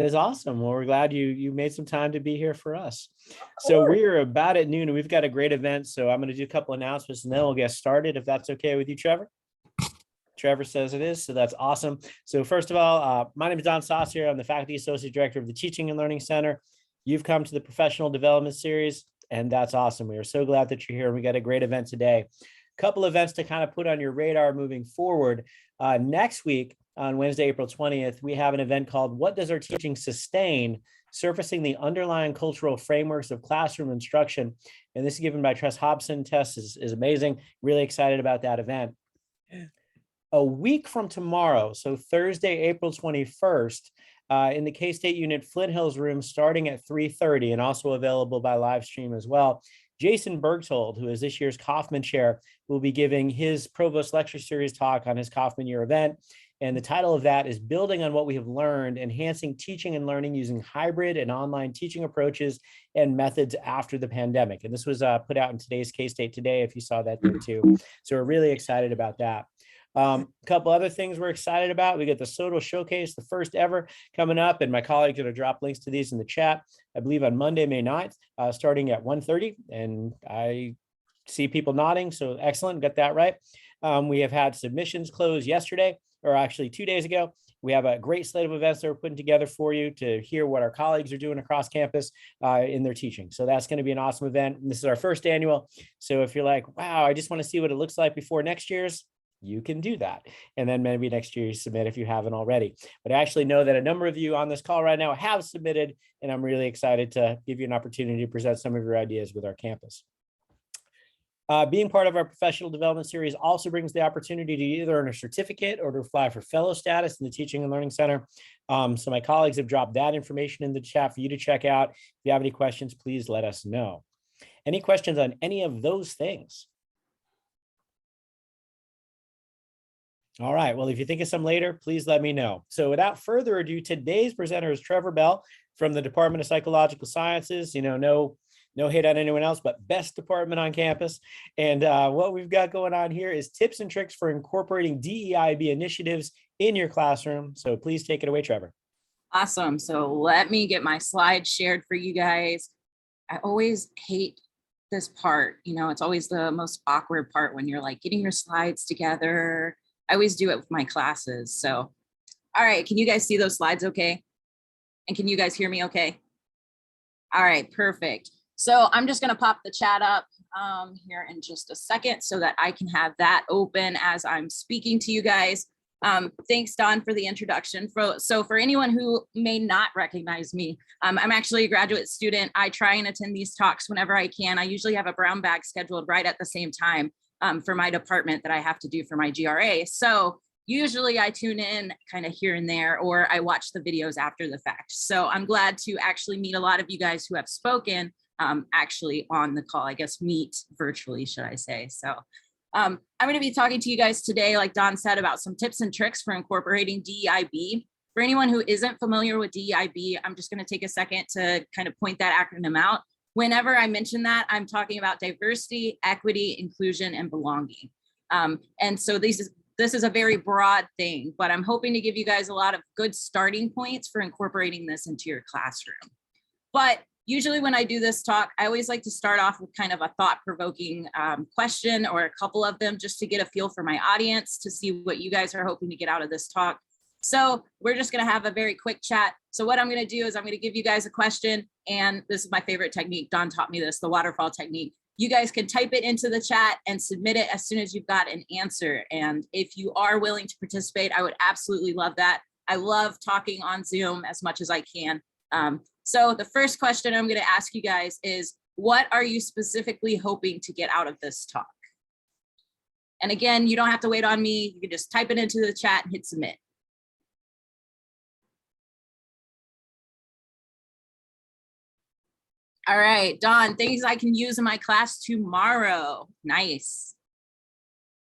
That is awesome. Well, we're glad you made some time to be here for us. So we're about at noon and we've got a great event. So I'm going to do a couple announcements and then we'll get started if that's okay with you, Trevor. Trevor says it is, so that's awesome. So first of all, my name is Don Saucier. I'm the Faculty Associate Director of the Teaching and Learning Center. You've come to the Professional Development Series, and that's awesome. We are so glad that you're here. We got a great event today. A couple events to kind of put on your radar moving forward. Next week, on Wednesday, April 20th, we have an event called What Does Our Teaching Sustain? Surfacing the Underlying Cultural Frameworks of Classroom Instruction. And this is given by Tress Hobson. Tess is amazing. Really excited about that event. A week from tomorrow, so Thursday, April 21st, in the K-State Unit Flint Hills room starting at 3:30 and also available by live stream as well. Jason Bergtold, who is this year's Kaufman Chair, will be giving his Provost Lecture Series talk on his Kaufman Year event. And the title of that is Building on What We Have Learned, Enhancing Teaching and Learning Using Hybrid and Online Teaching Approaches and Methods After the Pandemic. And this was put out in today's K-State Today, if you saw that there too. So we're really excited about that. A couple other things we're excited about. We got the SOTO Showcase, the first ever, coming up, and my colleagues are going to drop links to these in the chat, I believe on Monday, May 9th, starting at 1:30, and I see people nodding, so excellent, got that right. We have had submissions close yesterday, or actually 2 days ago. We have a great slate of events that we're putting together for you to hear what our colleagues are doing across campus in their teaching. So that's going to be an awesome event. And this is our first annual. So if you're like, wow, I just want to see what it looks like before next year's, you can do that. And then maybe next year you submit if you haven't already. But I actually know that a number of you on this call right now have submitted, and I'm really excited to give you an opportunity to present some of your ideas with our campus. Being part of our professional development series also brings the opportunity to either earn a certificate or to apply for fellow status in the Teaching and Learning Center. So my colleagues have dropped that information in the chat for you to check out. If you have any questions, please let us know. Any questions on any of those things? All right, well, if you think of some later, please let me know. So without further ado, today's presenter is Trevor Bell from the Department of Psychological Sciences. You know, no hate on anyone else, but best department on campus. And what we've got going on here is tips and tricks for incorporating DEIB initiatives in your classroom. So please take it away, Trevor. Awesome. So let me get my slides shared for you guys. I always hate this part. You know, it's always the most awkward part when you're like getting your slides together. I always do it with my classes. So, all right, can you guys see those slides okay? And can you guys hear me okay? All right, perfect. So I'm just gonna pop the chat up here in just a second so that I can have that open as I'm speaking to you guys. Thanks, Don, for the introduction. So for anyone who may not recognize me, I'm actually a graduate student. I try and attend these talks whenever I can. I usually have a brown bag scheduled right at the same time. For my department that I have to do for my GRA. So usually I tune in kind of here and there, or I watch the videos after the fact. So I'm glad to actually meet a lot of you guys who have spoken actually on the call, I guess meet virtually, should I say. So I'm going to be talking to you guys today, like Don said, about some tips and tricks for incorporating DEIB. For anyone who isn't familiar with DEIB, I'm just going to take a second to kind of point that acronym out. Whenever I mention that, I'm talking about diversity, equity, inclusion, and belonging. And so this is a very broad thing, but I'm hoping to give you guys a lot of good starting points for incorporating this into your classroom. But usually when I do this talk, I always like to start off with kind of a thought-provoking question or a couple of them just to get a feel for my audience, to see what you guys are hoping to get out of this talk. So we're just going to have a very quick chat. So what I'm going to do is I'm going to give you guys a question, and this is my favorite technique. Don taught me this, the waterfall technique. You guys can type it into the chat and submit it as soon as you've got an answer. And if you are willing to participate, I would absolutely love that. I love talking on Zoom as much as I can. So the first question I'm going to ask you guys is, what are you specifically hoping to get out of this talk? And again, you don't have to wait on me. You can just type it into the chat and hit submit. All right, Don, things I can use in my class tomorrow. Nice.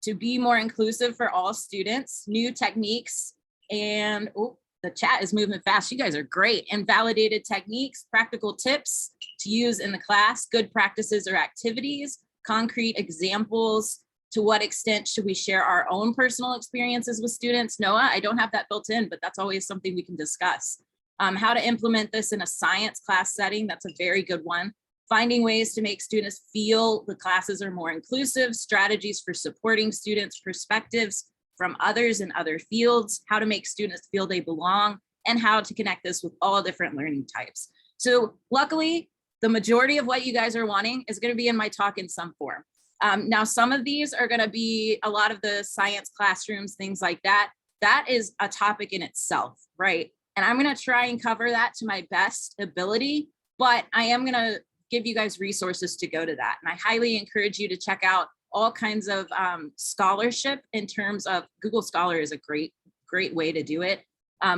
To be more inclusive for all students, new techniques, and oh, the chat is moving fast. You guys are great. And validated techniques, practical tips to use in the class, good practices or activities, concrete examples. To what extent should we share our own personal experiences with students? Noah, I don't have that built in, but that's always something we can discuss. How to implement this in a science class setting, that's a very good one. Finding ways to make students feel the classes are more inclusive, strategies for supporting students' perspectives from others in other fields, how to make students feel they belong, and how to connect this with all different learning types. So luckily, the majority of what you guys are wanting is going to be in my talk in some form. Now, some of these are going to be a lot of the science classrooms, things like that. That is a topic in itself, right? And I'm going to try and cover that to my best ability, but I am going to give you guys resources to go to that. And I highly encourage you to check out all kinds of scholarship in terms of Google Scholar is a great way to do it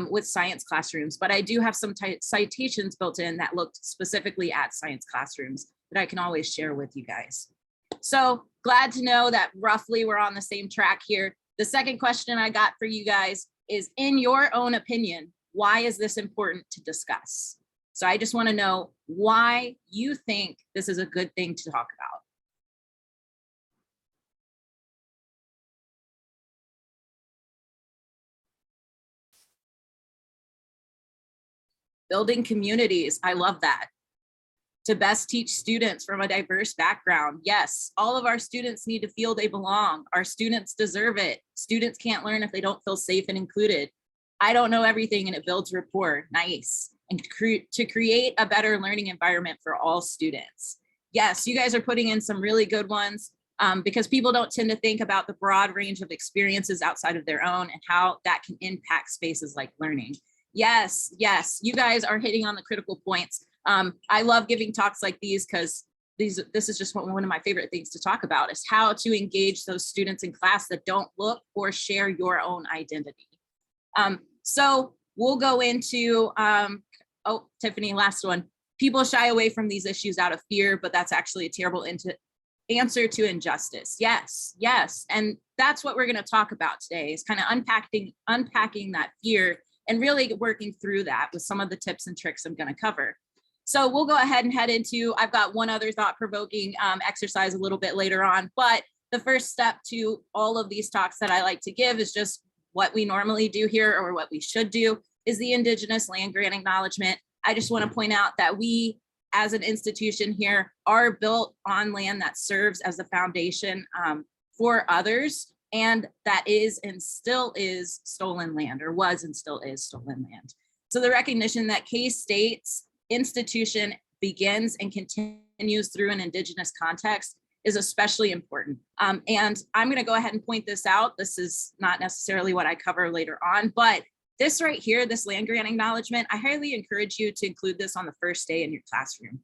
with science classrooms. But I do have some citations built in that looked specifically at science classrooms that I can always share with you guys. So glad to know that roughly we're on the same track here. The second question I got for you guys is, in your own opinion, why is this important to discuss? So I just want to know why you think this is a good thing to talk about. Building communities, I love that. To best teach students from a diverse background. Yes, all of our students need to feel they belong. Our students deserve it. Students can't learn if they don't feel safe and included. I don't know everything and it builds rapport, nice. And to create a better learning environment for all students. Yes, you guys are putting in some really good ones because people don't tend to think about the broad range of experiences outside of their own and how that can impact spaces like learning. Yes, yes, you guys are hitting on the critical points. I love giving talks like these because this is just one of my favorite things to talk about, is how to engage those students in class that don't look or share your own identity. So we'll go into, oh, Tiffany, last one. People shy away from these issues out of fear, but that's actually a terrible answer to injustice. Yes, yes. And that's what we're going to talk about today, is kind of unpacking that fear and really working through that with some of the tips and tricks I'm going to cover. So we'll go ahead and head into, I've got one other thought-provoking exercise a little bit later on, but the first step to all of these talks that I like to give is just what we normally do here, or what we should do, is the Indigenous land grant acknowledgement. I just want to point out that we, as an institution here, are built on land that serves as the foundation for others, and that is and still is stolen land, or was and still is stolen land. So the recognition that K-State's institution begins and continues through an Indigenous context is especially important. And I'm going to go ahead and point this out. This is not necessarily what I cover later on, but this right here, this land grant acknowledgement, I highly encourage you to include this on the first day in your classroom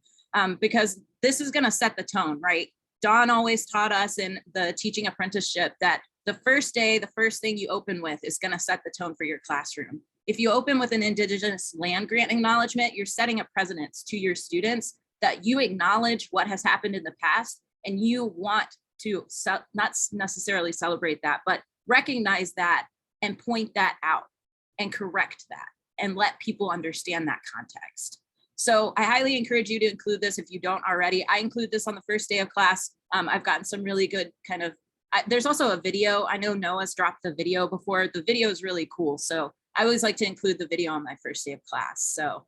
because this is going to set the tone, right? Dawn always taught us in the teaching apprenticeship that the first day, the first thing you open with is going to set the tone for your classroom. If you open with an Indigenous land grant acknowledgement, you're setting a precedence to your students that you acknowledge what has happened in the past, and you want to not necessarily celebrate that, but recognize that and point that out and correct that and let people understand that context. So I highly encourage you to include this if you don't already. I include this on the first day of class. I've gotten some really good kind of, there's also a video. I know Noah's dropped the video before. The video is really cool. So I always like to include the video on my first day of class. So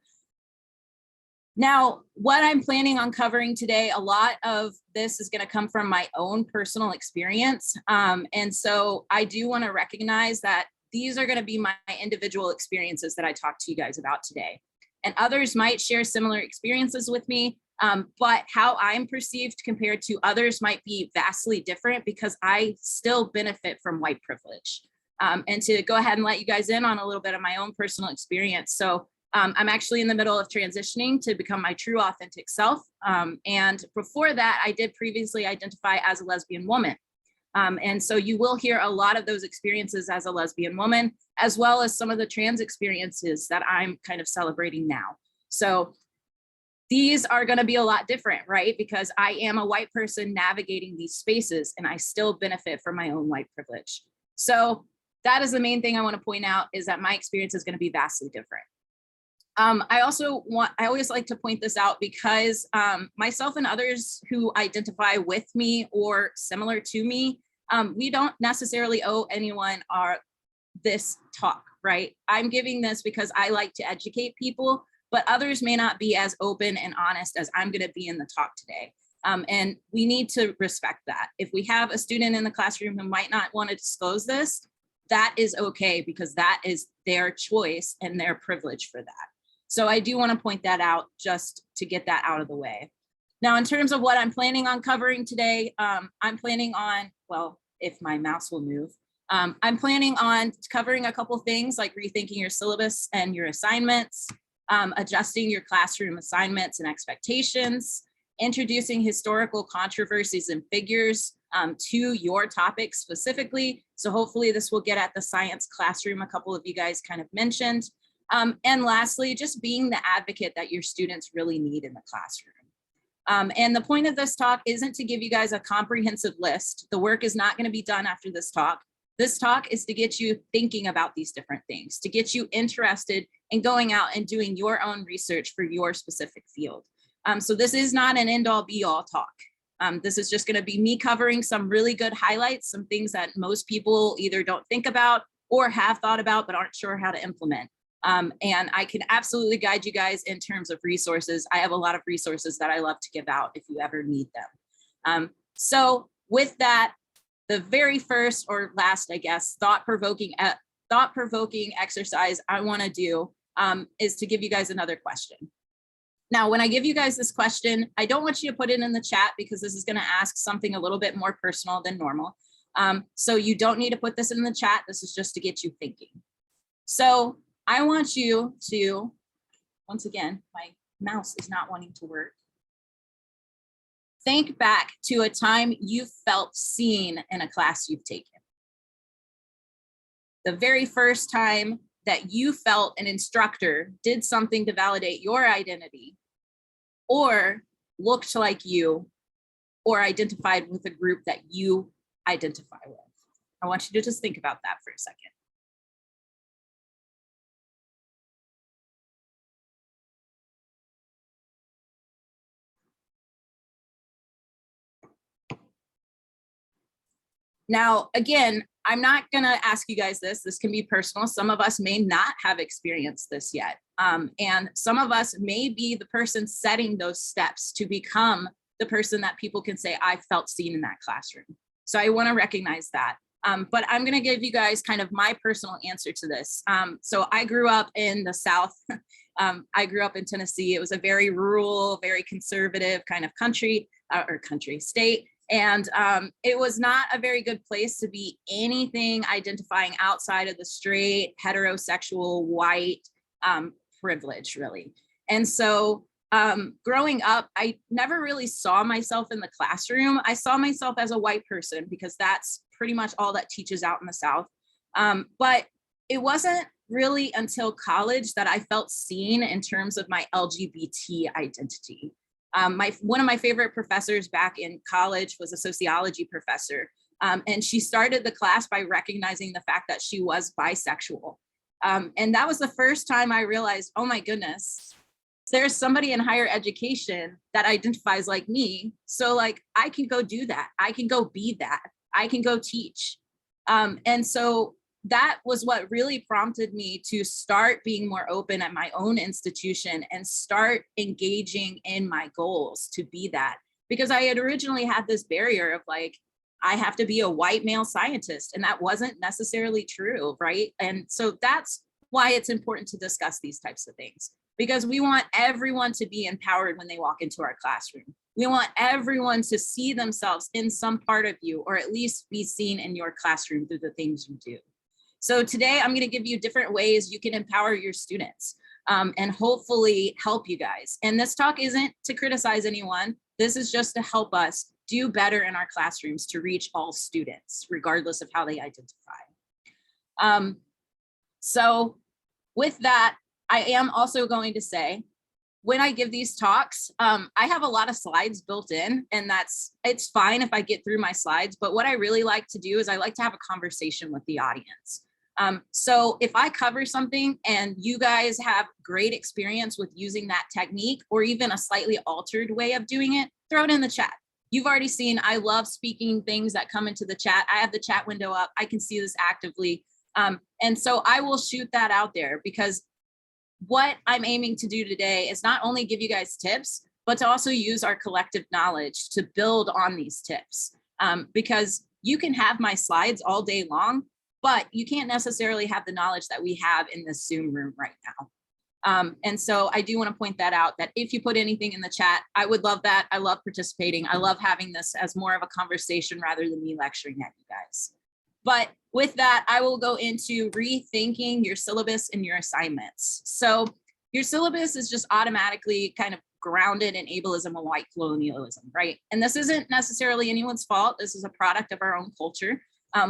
now what I'm planning on covering today, a lot of this is going to come from my own personal experience. And so I do want to recognize that these are going to be my individual experiences that I talk to you guys about today. And others might share similar experiences with me, but how I'm perceived compared to others might be vastly different because I still benefit from white privilege. And to go ahead and let you guys in on a little bit of my own personal experience. So I'm actually in the middle of transitioning to become my true authentic self. And before that, I did previously identify as a lesbian woman. And so you will hear a lot of those experiences as a lesbian woman, as well as some of the trans experiences that I'm kind of celebrating now. So these are going to be a lot different, right? Because I am a white person navigating these spaces and I still benefit from my own white privilege. So that is the main thing I want to point out, is that my experience is going to be vastly different. I always like to point this out because myself and others who identify with me or similar to me, we don't necessarily owe anyone this talk, right? I'm giving this because I like to educate people, but others may not be as open and honest as I'm going to be in the talk today. And we need to respect that. If we have a student in the classroom who might not want to disclose this, that is okay, because that is their choice and their privilege for that. So I do want to point that out just to get that out of the way. Now, in terms of what I'm planning on covering today, I'm planning on, well, if my mouse will move, I'm planning on covering a couple things like rethinking your syllabus and your assignments, adjusting your classroom assignments and expectations, introducing historical controversies and figures to your topic specifically. So hopefully this will get at the science classroom a couple of you guys kind of mentioned. And lastly, just being the advocate that your students really need in the classroom. And the point of this talk isn't to give you guys a comprehensive list. The work is not going to be done after this talk. This talk is to get you thinking about these different things, to get you interested in going out and doing your own research for your specific field. So this is not an end all be all talk. This is just going to be me covering some really good highlights, some things that most people either don't think about or have thought about but aren't sure how to implement. And I can absolutely guide you guys in terms of resources. I have a lot of resources that I love to give out if you ever need them. So with that, the very first or last, I guess, thought-provoking exercise I want to do is to give you guys another question. Now, when I give you guys this question, I don't want you to put it in the chat because this is going to ask something a little bit more personal than normal. So you don't need to put this in the chat. This is just to get you thinking. So I want you to, once again, my mouse is not wanting to work. Think back to a time you felt seen in a class you've taken. The very first time that you felt an instructor did something to validate your identity, or looked like you, or identified with a group that you identify with. I want you to just think about that for a second. Now, again, I'm not gonna ask you guys this. This can be personal. Some of us may not have experienced this yet. And some of us may be the person setting those steps to become the person that people can say, I felt seen in that classroom. So I wanna recognize that. But I'm gonna give you guys kind of my personal answer to this. So I grew up in the South. I grew up in Tennessee. It was a very rural, very conservative kind of state. And it was not a very good place to be anything identifying outside of the straight, heterosexual, white privilege, really. And so growing up, I never really saw myself in the classroom. I saw myself as a white person because that's pretty much all that teaches out in the South. But it wasn't really until college that I felt seen in terms of my LGBT identity. One of my favorite professors back in college was a sociology professor. And she started the class by recognizing the fact that she was bisexual. And that was the first time I realized, oh my goodness, there's somebody in higher education that identifies like me. So like, I can go do that. I can go be that. I can go teach. And so that was what really prompted me to start being more open at my own institution and start engaging in my goals to be that. Because I had originally had this barrier of like, I have to be a white male scientist, and that wasn't necessarily true, right? And so that's why it's important to discuss these types of things, because we want everyone to be empowered when they walk into our classroom. We want everyone to see themselves in some part of you, or at least be seen in your classroom through the things you do. So today I'm going to give you different ways you can empower your students and hopefully help you guys. And this talk isn't to criticize anyone. This is just to help us do better in our classrooms to reach all students, regardless of how they identify. So with that, I am also going to say, when I give these talks, I have a lot of slides built in, and it's fine if I get through my slides, but what I really like to do is I like to have a conversation with the audience. So if I cover something and you guys have great experience with using that technique, or even a slightly altered way of doing it, throw it in the chat. You've already seen, I love speaking things that come into the chat. I have the chat window up. I can see this actively. And so I will shoot that out there, because what I'm aiming to do today is not only give you guys tips, but to also use our collective knowledge to build on these tips. Because you can have my slides all day long, but you can't necessarily have the knowledge that we have in this Zoom room right now. And so I do want to point that out, that if you put anything in the chat, I would love that. I love participating. I love having this as more of a conversation rather than me lecturing at you guys. But with that, I will go into rethinking your syllabus and your assignments. So your syllabus is just automatically kind of grounded in ableism and white colonialism, right? And this isn't necessarily anyone's fault. This is a product of our own culture.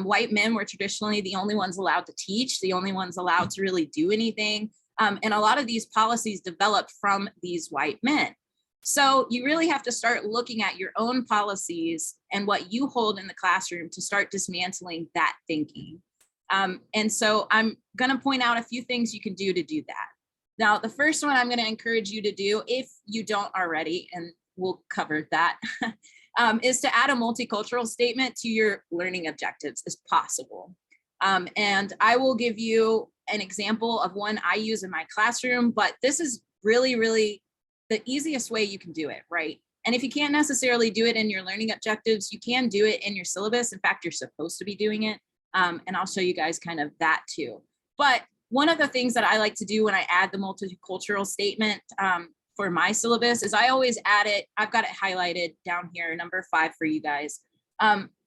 White men were traditionally the only ones allowed to teach, the only ones allowed to really do anything. And a lot of these policies developed from these white men. So you really have to start looking at your own policies and what you hold in the classroom to start dismantling that thinking. And so I'm going to point out a few things you can do to do that. Now, the first one I'm going to encourage you to do, if you don't already, and we'll cover that, is to add a multicultural statement to your learning objectives as possible. And I will give you an example of one I use in my classroom, but this is really, really the easiest way you can do it, right? And if you can't necessarily do it in your learning objectives, you can do it in your syllabus. In fact, you're supposed to be doing it. And I'll show you guys kind of that too. But one of the things that I like to do when I add the multicultural statement for my syllabus is I always add it. I've got it highlighted down here, number 5 for you guys.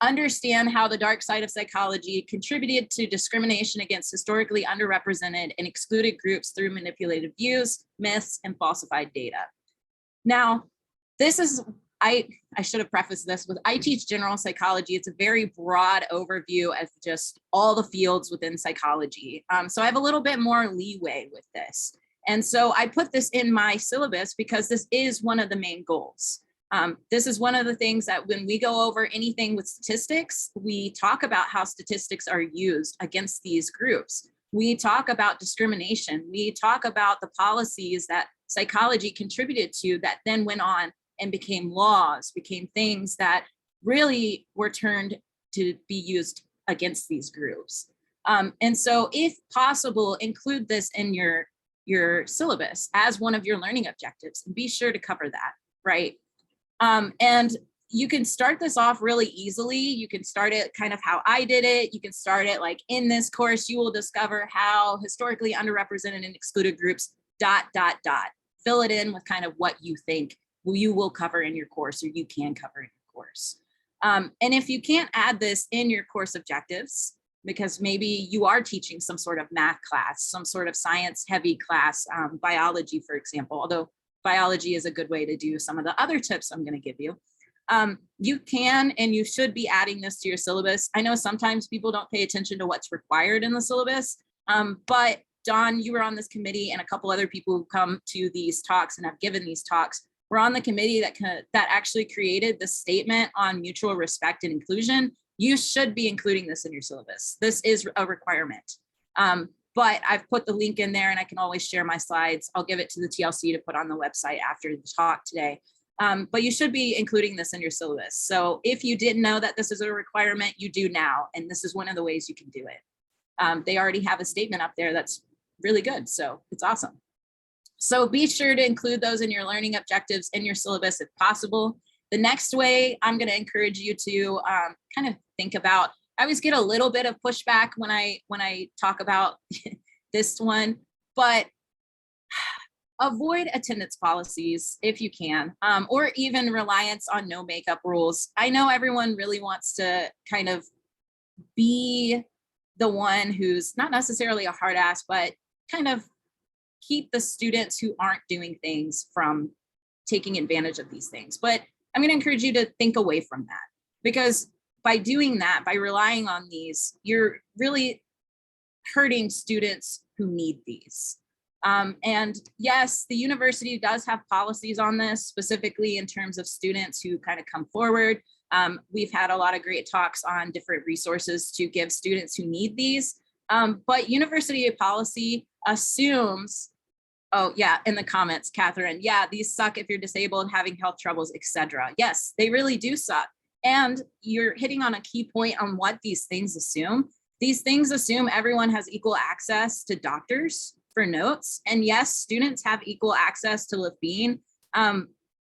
Understand how the dark side of psychology contributed to discrimination against historically underrepresented and excluded groups through manipulated views, myths, and falsified data. Now, this is, I should have prefaced this with, I teach general psychology. It's a very broad overview of just all the fields within psychology. So I have a little bit more leeway with this. And so I put this in my syllabus because this is one of the main goals. This is one of the things that when we go over anything with statistics, we talk about how statistics are used against these groups. We talk about discrimination. We talk about the policies that psychology contributed to that then went on and became laws, became things that really were turned to be used against these groups. And so if possible, include this in your syllabus as one of your learning objectives. Be sure to cover that, right? And you can start this off really easily. You can start it kind of how I did it. You can start it like, in this course, you will discover how historically underrepresented and excluded groups ... Fill it in with kind of what you think you will cover in your course, or you can cover in your course. And if you can't add this in your course objectives, because maybe you are teaching some sort of math class, some sort of science heavy class, biology, for example, although biology is a good way to do some of the other tips I'm going to give you. You can and you should be adding this to your syllabus. I know sometimes people don't pay attention to what's required in the syllabus, but Don, you were on this committee, and a couple other people who come to these talks and have given these talks were on the committee that actually created the statement on mutual respect and inclusion. You should be including this in your syllabus. This is a requirement. But I've put the link in there, and I can always share my slides. I'll give it to the TLC to put on the website after the talk today. But you should be including this in your syllabus. So if you didn't know that this is a requirement, you do now, and this is one of the ways you can do it. They already have a statement up there that's really good, so it's awesome. So be sure to include those in your learning objectives in your syllabus if possible. The next way I'm going to encourage you to kind of think about, I always get a little bit of pushback when I talk about this one, but avoid attendance policies if you can, or even reliance on no makeup rules. I know everyone really wants to kind of be the one who's not necessarily a hard ass, but kind of keep the students who aren't doing things from taking advantage of these things. But I'm going to encourage you to think away from that, because by doing that, by relying on these, you're really hurting students who need these. And yes, the university does have policies on this, specifically in terms of students who kind of come forward. We've had a lot of great talks on different resources to give students who need these. But university policy assumes, oh yeah, in the comments, Catherine, yeah, these suck if you're disabled, having health troubles, etc. Yes, they really do suck. And you're hitting on a key point on what these things assume. These things assume everyone has equal access to doctors for notes. And yes, students have equal access to Levine,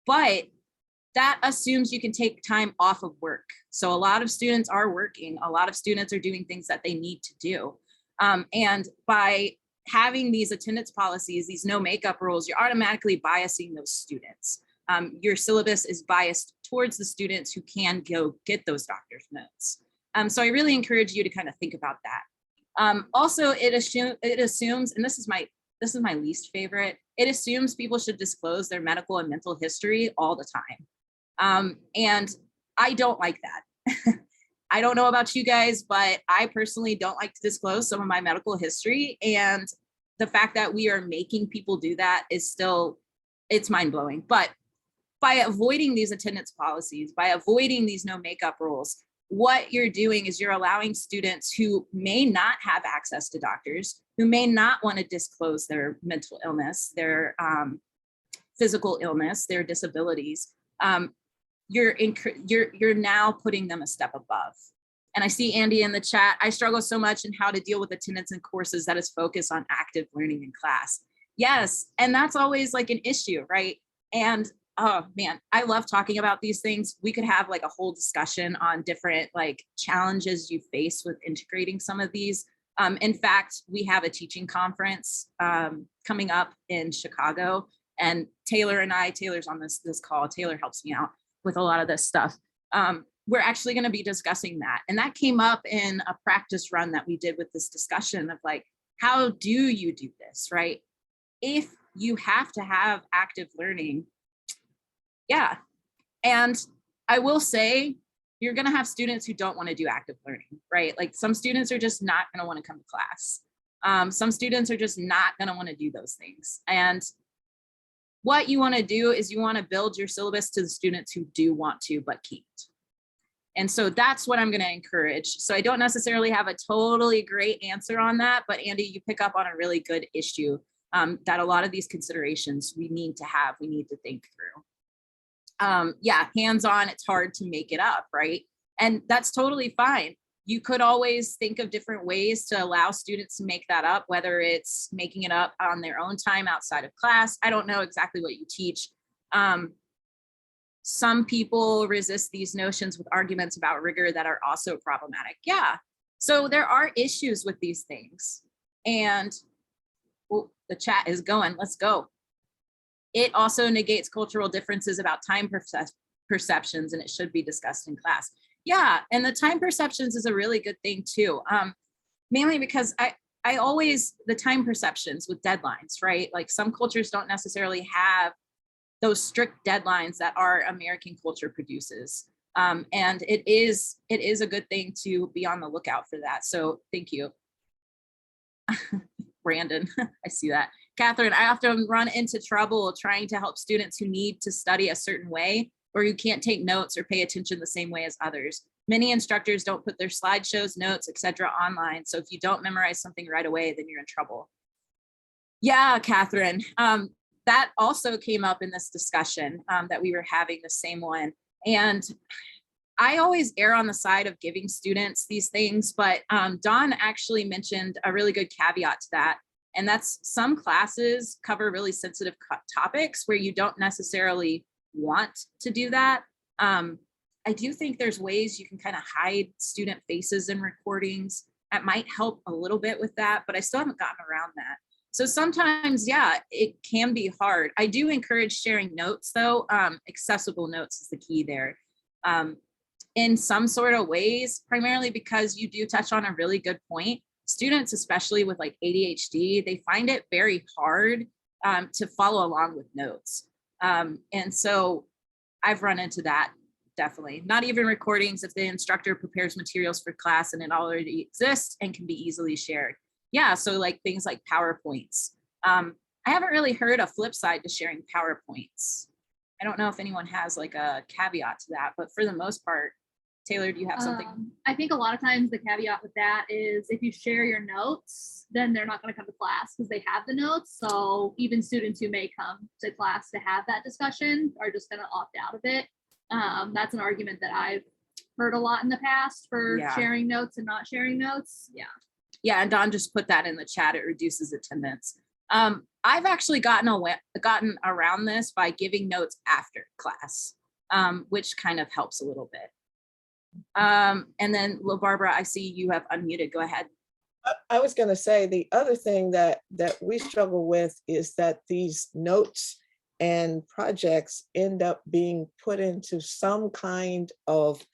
but that assumes you can take time off of work. So a lot of students are working. A lot of students are doing things that they need to do. And by having these attendance policies, these no makeup rules, you're automatically biasing those students. Your syllabus is biased towards the students who can go get those doctor's notes. So I really encourage you to kind of think about that. Also, it assumes, and this is my least favorite, it assumes people should disclose their medical and mental history all the time. And I don't like that. I don't know about you guys, but I personally don't like to disclose some of my medical history. And the fact that we are making people do that is still, it's mind-blowing. But by avoiding these attendance policies, by avoiding these no makeup rules, what you're doing is you're allowing students who may not have access to doctors, who may not want to disclose their mental illness, their physical illness, their disabilities, you're now putting them a step above. And I see Andy in the chat. I struggle so much in how to deal with attendance in courses that is focused on active learning in class. Yes, and that's always like an issue, right? And oh man, I love talking about these things. We could have like a whole discussion on different like challenges you face with integrating some of these. In fact, we have a teaching conference coming up in Chicago, and Taylor's on this call. Taylor helps me out with a lot of this stuff. We're actually going to be discussing that. And that came up in a practice run that we did with this discussion of like, how do you do this, right? If you have to have active learning, yeah. And I will say, you're going to have students who don't want to do active learning, right? Like some students are just not going to want to come to class. Some students are just not going to want to do those things. And what you want to do is you want to build your syllabus to the students who do want to, but can't. And so that's what I'm going to encourage. So I don't necessarily have a totally great answer on that, but Andy, you pick up on a really good issue that a lot of these considerations we need to think through. Yeah, hands-on, it's hard to make it up, right? And that's totally fine. You could always think of different ways to allow students to make that up, whether it's making it up on their own time outside of class. I don't know exactly what you teach. Some people resist these notions with arguments about rigor that are also problematic. Yeah, so there are issues with these things. And oh, the chat is going, let's go. It also negates cultural differences about time perceptions, and it should be discussed in class. Yeah, and the time perceptions is a really good thing too. Mainly because I always, the time perceptions with deadlines, right? Like some cultures don't necessarily have those strict deadlines that our American culture produces. And it is a good thing to be on the lookout for that. So thank you. Brandon, I see that. Catherine, I often run into trouble trying to help students who need to study a certain way or who can't take notes or pay attention the same way as others. Many instructors don't put their slideshows, notes, etc. online. So if you don't memorize something right away, then you're in trouble. Yeah, Catherine, that also came up in this discussion that we were having, the same one. And I always err on the side of giving students these things, but Dawn actually mentioned a really good caveat to that. And that's some classes cover really sensitive topics where you don't necessarily want to do that. I do think there's ways you can kind of hide student faces in recordings. That might help a little bit with that, but I still haven't gotten around that. So sometimes, yeah, it can be hard. I do encourage sharing notes though. Accessible notes is the key there. In some sort of ways, primarily because you do touch on a really good point. Students, especially with like ADHD, they find it very hard to follow along with notes. And so I've run into that, definitely. Not even recordings if the instructor prepares materials for class and it already exists and can be easily shared. Yeah, so like things like PowerPoints. I haven't really heard a flip side to sharing PowerPoints. I don't know if anyone has like a caveat to that, but for the most part, Taylor, do you have something? I think a lot of times the caveat with that is if you share your notes, then they're not going to come to class because they have the notes. So even students who may come to class to have that discussion are just going to opt out of it. That's an argument that I've heard a lot in the past for Yeah. sharing notes and not sharing notes. Yeah. Yeah, and Don just put that in the chat. It reduces attendance. I've actually gotten around this by giving notes after class, which kind of helps a little bit. And then, Barbara, I see you have unmuted. Go ahead. I was going to say the other thing that we struggle with is that these notes and projects end up being put into some kind of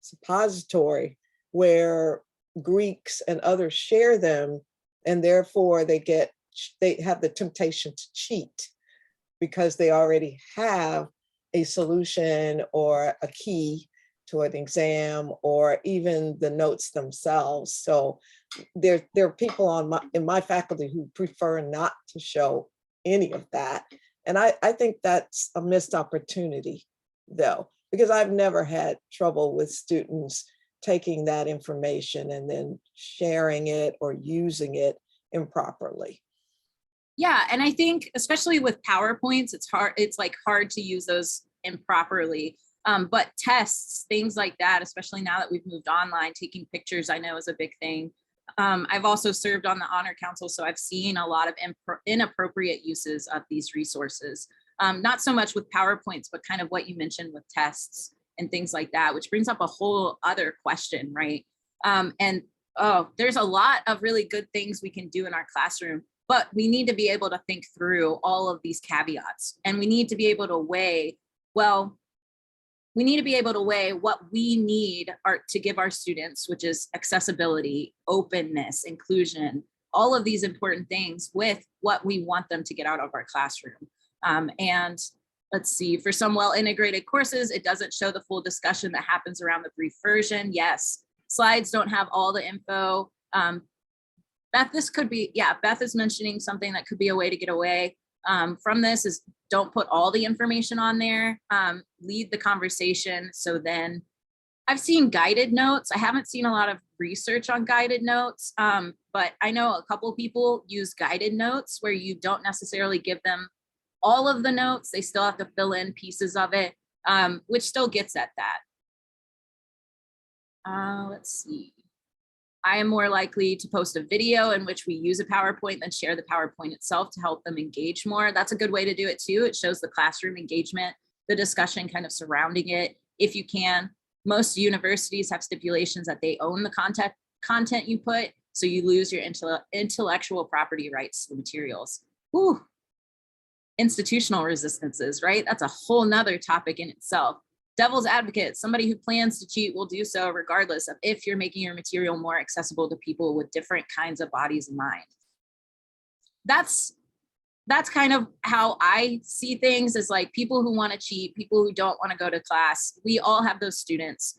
suppository where Greeks and others share them, and therefore they have the temptation to cheat because they already have a solution or a key to an exam or even the notes themselves. So there are people in my faculty who prefer not to show any of that. And I think that's a missed opportunity though, because I've never had trouble with students taking that information and then sharing it or using it improperly. Yeah, and I think especially with PowerPoints, it's hard to use those improperly. But tests, things like that, especially now that we've moved online, taking pictures I know is a big thing. I've also served on the Honor Council, so I've seen a lot of inappropriate uses of these resources. Not so much with PowerPoints, but kind of what you mentioned with tests and things like that, which brings up a whole other question, right? There's a lot of really good things we can do in our classroom, but we need to be able to think through all of these caveats, and we need to be able to weigh, what we need to give our students, which is accessibility, openness, inclusion, all of these important things with what we want them to get out of our classroom. And let's see, for some well-integrated courses, it doesn't show the full discussion that happens around the brief version. Yes, slides don't have all the info. Beth, Beth is mentioning something that could be a way to get away from this is don't put all the information on there, lead the conversation. So then I've seen guided notes. I haven't seen a lot of research on guided notes, but I know a couple of people use guided notes where you don't necessarily give them all of the notes. They still have to fill in pieces of it, which still gets at that. Let's see. I am more likely to post a video in which we use a PowerPoint than share the PowerPoint itself to help them engage more. That's a good way to do it too. It shows the classroom engagement, the discussion kind of surrounding it, if you can. Most universities have stipulations that they own the content you put, so you lose your intellectual property rights to the materials. Whew. Institutional resistances, right? That's a whole nother topic in itself. Devil's advocate, somebody who plans to cheat will do so regardless of if you're making your material more accessible to people with different kinds of bodies in mind. That's kind of how I see things, is like people who want to cheat, people who don't want to go to class. We all have those students.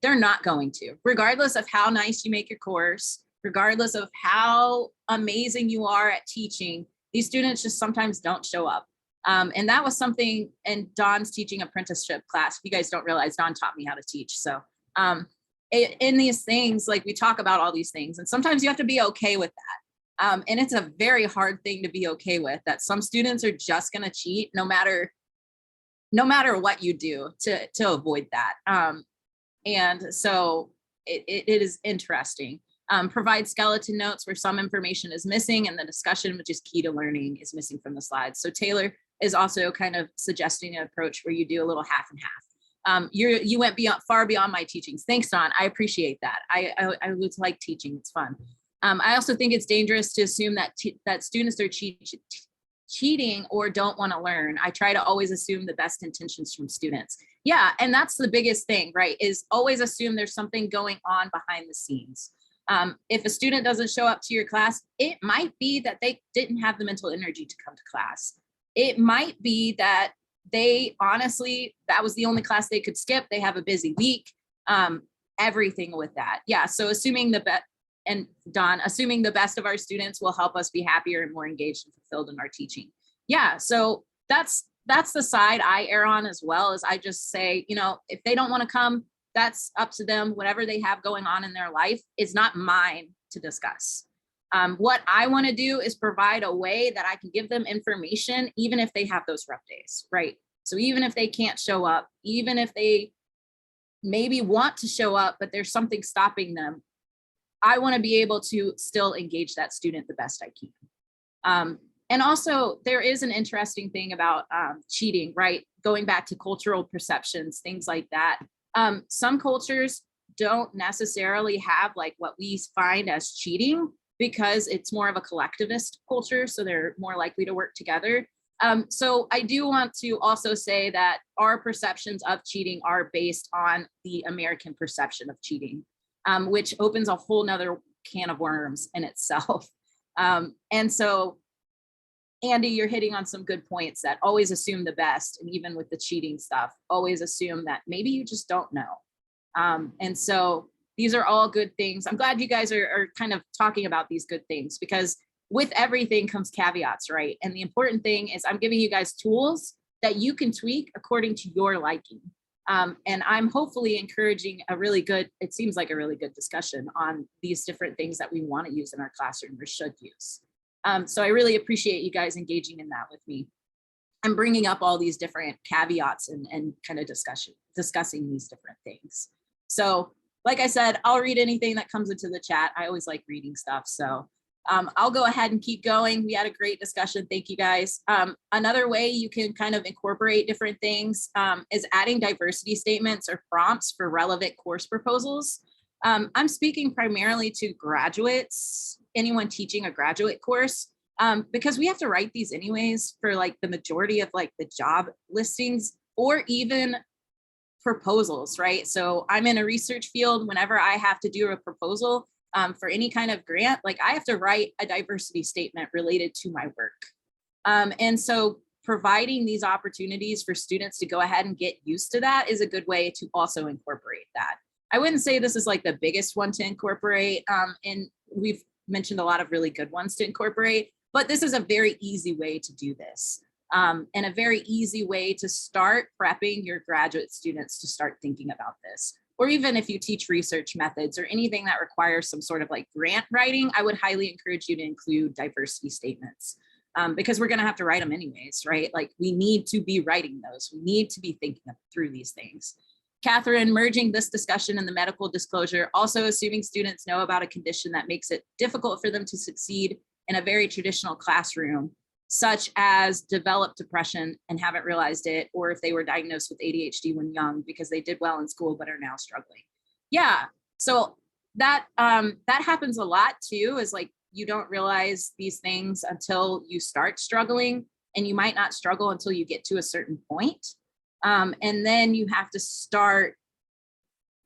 They're not going to, regardless of how nice you make your course, regardless of how amazing you are at teaching, these students just sometimes don't show up. And that was something in Dawn's teaching apprenticeship class. If you guys don't realize, Dawn taught me how to teach. So in these things, like we talk about all these things, and sometimes you have to be okay with that. And it's a very hard thing to be okay with, that some students are just going to cheat no matter what you do to avoid that. And so it is interesting. Provide skeleton notes where some information is missing and the discussion, which is key to learning, is missing from the slides. So Taylor is also kind of suggesting an approach where you do a little half and half. You went far beyond my teachings. Thanks, Don. I appreciate that. I would like teaching. It's fun. I also think it's dangerous to assume that students are cheating or don't want to learn. I try to always assume the best intentions from students. Yeah, and that's the biggest thing, right? Is always assume there's something going on behind the scenes. If a student doesn't show up to your class, it might be that they didn't have the mental energy to come to class. It might be that they honestly, that was the only class they could skip. They have a busy week, everything with that. Yeah, so assuming the best, and Don, assuming the best of our students will help us be happier and more engaged and fulfilled in our teaching. Yeah, so that's the side I err on as well. As I just say, if they don't want to come, that's up to them. Whatever they have going on in their life is not mine to discuss. What I want to do is provide a way that I can give them information, even if they have those rough days, right? So even if they can't show up, even if they maybe want to show up, but there's something stopping them, I want to be able to still engage that student the best I can. And also, there is an interesting thing about cheating, right? Going back to cultural perceptions, things like that. Some cultures don't necessarily have like what we find as cheating because it's more of a collectivist culture, so they're more likely to work together. So I do want to also say that our perceptions of cheating are based on the American perception of cheating, which opens a whole nother can of worms in itself. And so, Andy, you're hitting on some good points that always assume the best. And even with the cheating stuff, always assume that maybe you just don't know. And so these are all good things. I'm glad you guys are kind of talking about these good things, because with everything comes caveats, right? And the important thing is I'm giving you guys tools that you can tweak according to your liking. And I'm hopefully encouraging it seems like a really good discussion on these different things that we want to use in our classroom or should use. So I really appreciate you guys engaging in that with me and bringing up all these different caveats and kind of discussing these different things. So like I said, I'll read anything that comes into the chat. I always like reading stuff. So I'll go ahead and keep going. We had a great discussion. Thank you guys. Another way you can kind of incorporate different things is adding diversity statements or prompts for relevant course proposals. I'm speaking primarily to graduates, anyone teaching a graduate course, because we have to write these anyways for like the majority of like the job listings or even proposals, right? So I'm in a research field. Whenever I have to do a proposal for any kind of grant, like I have to write a diversity statement related to my work. And so providing these opportunities for students to go ahead and get used to that is a good way to also incorporate that. I wouldn't say this is like the biggest one to incorporate, and we've mentioned a lot of really good ones to incorporate, but this is a very easy way to do this. And a very easy way to start prepping your graduate students to start thinking about this. Or even if you teach research methods or anything that requires some sort of like grant writing, I would highly encourage you to include diversity statements because we're going to have to write them anyways, right? Like we need to be writing those. We need to be thinking through these things. Catherine, merging this discussion and the medical disclosure, also assuming students know about a condition that makes it difficult for them to succeed in a very traditional classroom, such as developed depression and haven't realized it, or if they were diagnosed with ADHD when young because they did well in school but are now struggling. Yeah, so that happens a lot too, is like you don't realize these things until you start struggling, and you might not struggle until you get to a certain point. And then you have to start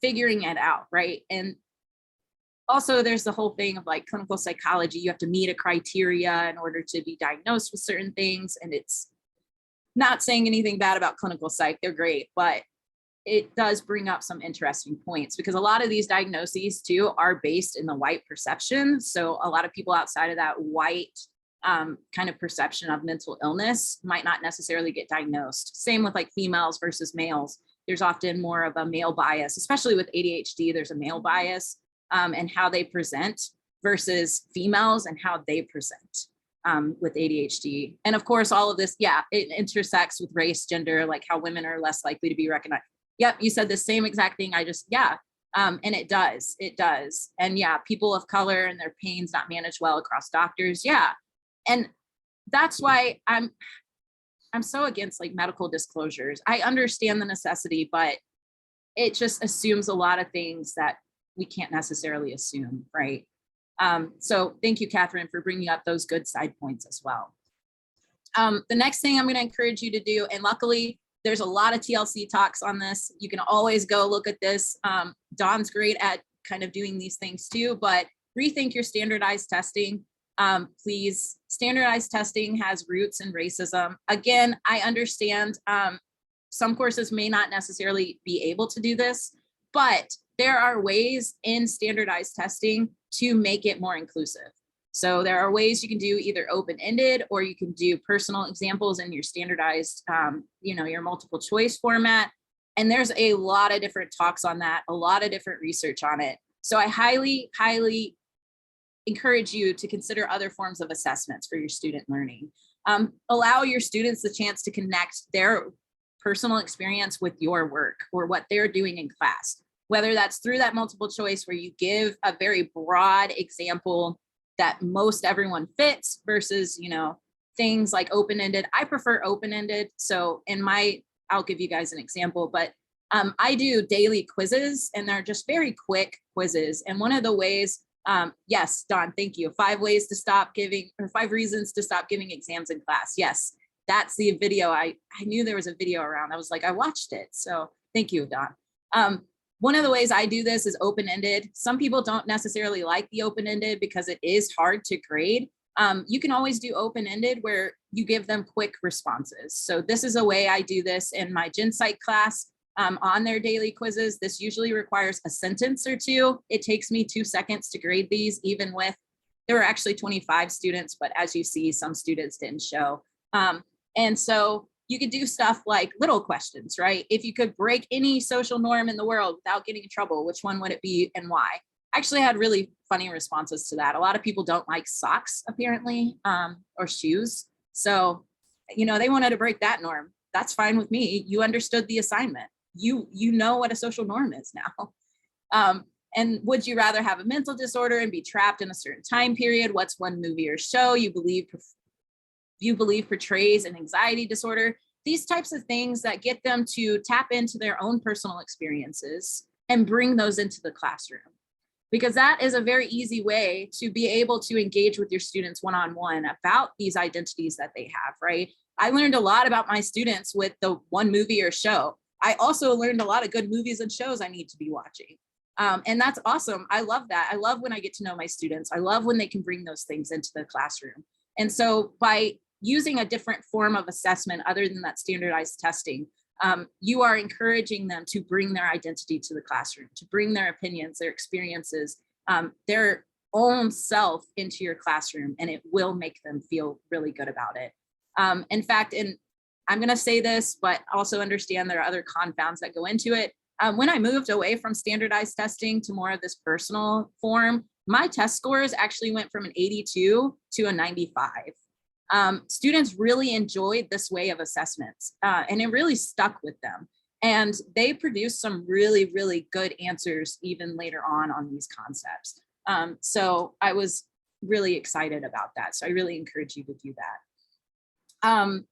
figuring it out, right? And also there's the whole thing of like clinical psychology. You have to meet a criteria in order to be diagnosed with certain things. And it's not saying anything bad about clinical psych, they're great, but it does bring up some interesting points because a lot of these diagnoses too are based in the white perception. So a lot of people outside of that white kind of perception of mental illness might not necessarily get diagnosed. Same with like females versus males. There's often more of a male bias, especially with ADHD, there's a male bias and how they present versus females and how they present with ADHD. And of course, all of this, yeah, it intersects with race, gender, like how women are less likely to be recognized. Yep, you said the same exact thing. And it does. And yeah, people of color and their pains not managed well across doctors. Yeah. And that's why I'm so against like medical disclosures. I understand the necessity, but it just assumes a lot of things that we can't necessarily assume, right? So thank you, Catherine, for bringing up those good side points as well. The next thing I'm going to encourage you to do, and luckily there's a lot of TLC talks on this. You can always go look at this. Dawn's great at kind of doing these things too, but rethink your standardized testing. Please, standardized testing has roots in racism. Again, I understand some courses may not necessarily be able to do this, but there are ways in standardized testing to make it more inclusive. So there are ways you can do either open-ended or you can do personal examples in your standardized, your multiple choice format. And there's a lot of different talks on that, a lot of different research on it. So I highly, highly encourage you to consider other forms of assessments for your student learning. Allow your students the chance to connect their personal experience with your work or what they're doing in class, whether that's through that multiple choice where you give a very broad example that most everyone fits versus, you know, things like open-ended. I prefer open-ended. So I'll give you guys an example, but I do daily quizzes and they're just very quick quizzes. And one of the ways, yes, Dawn, thank you. 5 ways to stop giving, or 5 reasons to stop giving exams in class. Yes, that's the video. I knew there was a video around. I was like, I watched it. So thank you, Dawn. One of the ways I do this is open-ended. Some people don't necessarily like the open-ended because it is hard to grade. You can always do open-ended where you give them quick responses. So this is a way I do this in my Gen Psych class on their daily quizzes. This usually requires a sentence or 2. It takes me 2 seconds to grade these, even with, there were actually 25 students, but as you see, some students didn't show. And so you could do stuff like little questions, right? If you could break any social norm in the world without getting in trouble, which one would it be and why? I actually had really funny responses to that. A lot of people don't like socks, apparently, or shoes. So, you know, they wanted to break that norm. That's fine with me. You understood the assignment. You know what a social norm is now. And would you rather have a mental disorder and be trapped in a certain time period? What's one movie or show you believe portrays an anxiety disorder? These types of things that get them to tap into their own personal experiences and bring those into the classroom. Because that is a very easy way to be able to engage with your students one-on-one about these identities that they have, right? I learned a lot about my students with the one movie or show. I also learned a lot of good movies and shows I need to be watching. And that's awesome. I love that. I love when I get to know my students. I love when they can bring those things into the classroom. And so by using a different form of assessment other than that standardized testing, you are encouraging them to bring their identity to the classroom, to bring their opinions, their experiences, their own self into your classroom, and it will make them feel really good about it. In fact, and I'm going to say this, but also understand there are other confounds that go into it. When I moved away from standardized testing to more of this personal form, my test scores actually went from an 82 to a 95. Students really enjoyed this way of assessments, and it really stuck with them. And they produced some really, really good answers even later on these concepts. So I was really excited about that. So I really encourage you to do that.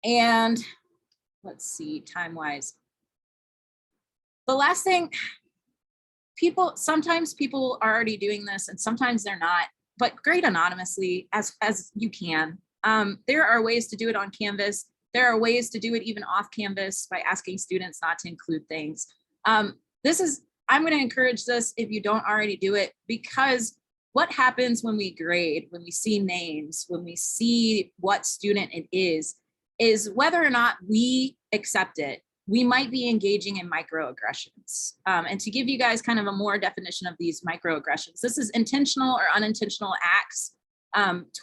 And let's see, time-wise. The last thing, sometimes people are already doing this and sometimes they're not, but grade anonymously as you can. There are ways to do it on Canvas. There are ways to do it even off Canvas by asking students not to include things. I'm going to encourage this if you don't already do it, because what happens when we grade, when we see names, when we see what student it is whether or not we accept it, we might be engaging in microaggressions. And to give you guys kind of a more definition of these microaggressions, this is intentional or unintentional acts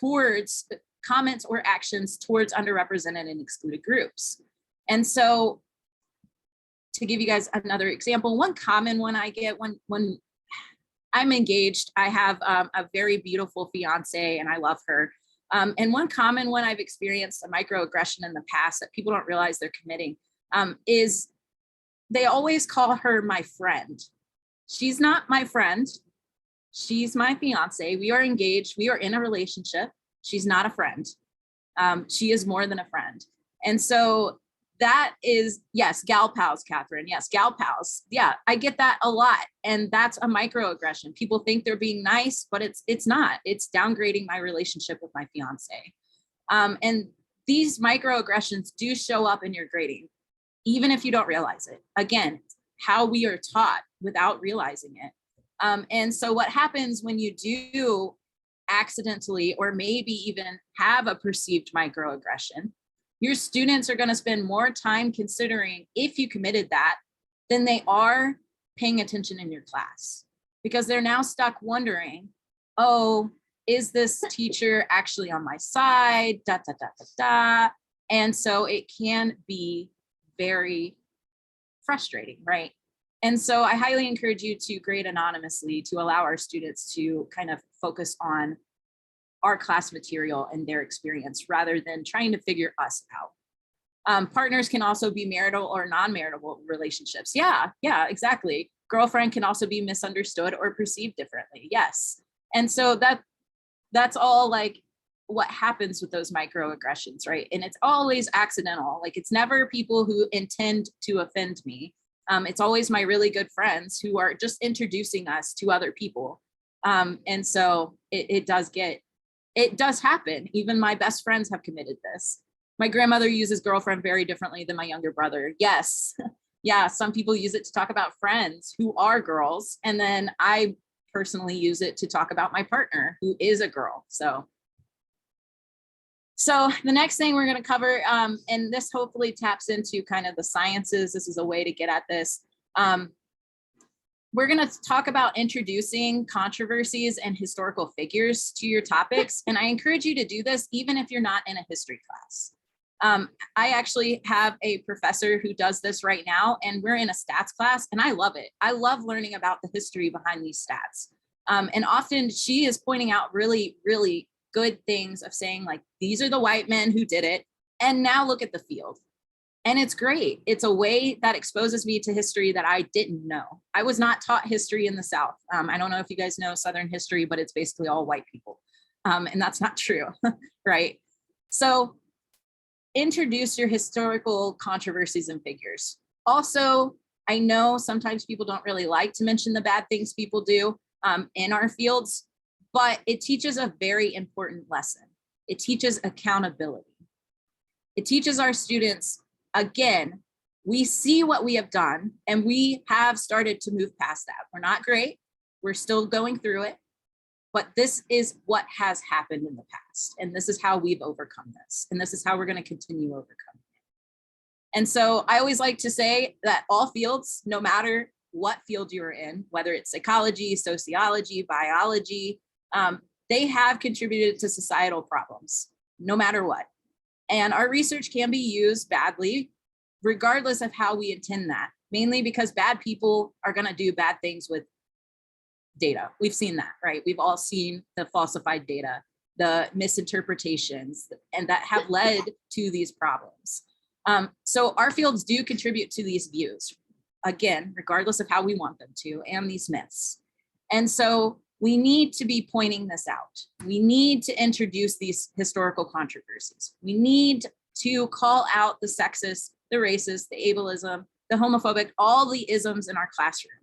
towards comments or actions towards underrepresented and excluded groups. And so to give you guys another example, one common one I get when I'm engaged, I have a very beautiful fiance and I love her. And one common one I've experienced a microaggression in the past that people don't realize they're committing is they always call her my friend. She's not my friend. She's my fiance. We are engaged. We are in a relationship. She's not a friend. She is more than a friend. And so that is, yes, gal pals, Catherine. Yes, gal pals. Yeah, I get that a lot. And that's a microaggression. People think they're being nice, but it's not. It's downgrading my relationship with my fiance. And these microaggressions do show up in your grading, even if you don't realize it. Again, how we are taught without realizing it. And so what happens when you do accidentally or maybe even have a perceived microaggression, your students are going to spend more time considering if you committed that than they are paying attention in your class, because they're now stuck wondering, oh, is this teacher actually on my side? Da, da, da, da, da. And so it can be very frustrating, right? And so I highly encourage you to grade anonymously to allow our students to kind of focus on our class material and their experience rather than trying to figure us out. Partners can also be marital or non-marital relationships. Yeah, exactly. Girlfriend can also be misunderstood or perceived differently. Yes. And so that's all like what happens with those microaggressions, right? And it's always accidental. Like it's never people who intend to offend me. It's always my really good friends who are just introducing us to other people. And so it does happen. Even my best friends have committed this. My grandmother uses girlfriend very differently than my younger brother. Yes. Yeah, some people use it to talk about friends who are girls. And then I personally use it to talk about my partner who is a girl. So the next thing we're going to cover, and this hopefully taps into kind of the sciences. This is a way to get at this. We're going to talk about introducing controversies and historical figures to your topics. And I encourage you to do this even if you're not in a history class. I actually have a professor who does this right now, and we're in a stats class, and I love it. I love learning about the history behind these stats. And often she is pointing out really, really good things of saying like, these are the white men who did it. And now look at the field. And it's great. It's a way that exposes me to history that I didn't know. I was not taught history in the South. I don't know if you guys know Southern history, but it's basically all white people. And that's not true, right? So introduce your historical controversies and figures. Also, I know sometimes people don't really like to mention the bad things people do in our fields, but it teaches a very important lesson. It teaches accountability. It teaches our students, again, we see what we have done and we have started to move past that. We're not great. We're still going through it. But this is what has happened in the past. And this is how we've overcome this. And this is how we're going to continue overcoming it. And so I always like to say that all fields, no matter what field you're in, whether it's psychology, sociology, biology, they have contributed to societal problems, no matter what. And our research can be used badly, regardless of how we intend that, mainly because bad people are going to do bad things with data. We've seen that, right? We've all seen the falsified data, the misinterpretations, and that have led to these problems. So our fields do contribute to these views, again, regardless of how we want them to, and these myths. And so we need to be pointing this out. We need to introduce these historical controversies. We need to call out the sexist, the racist, the ableism, the homophobic, all the isms in our classroom.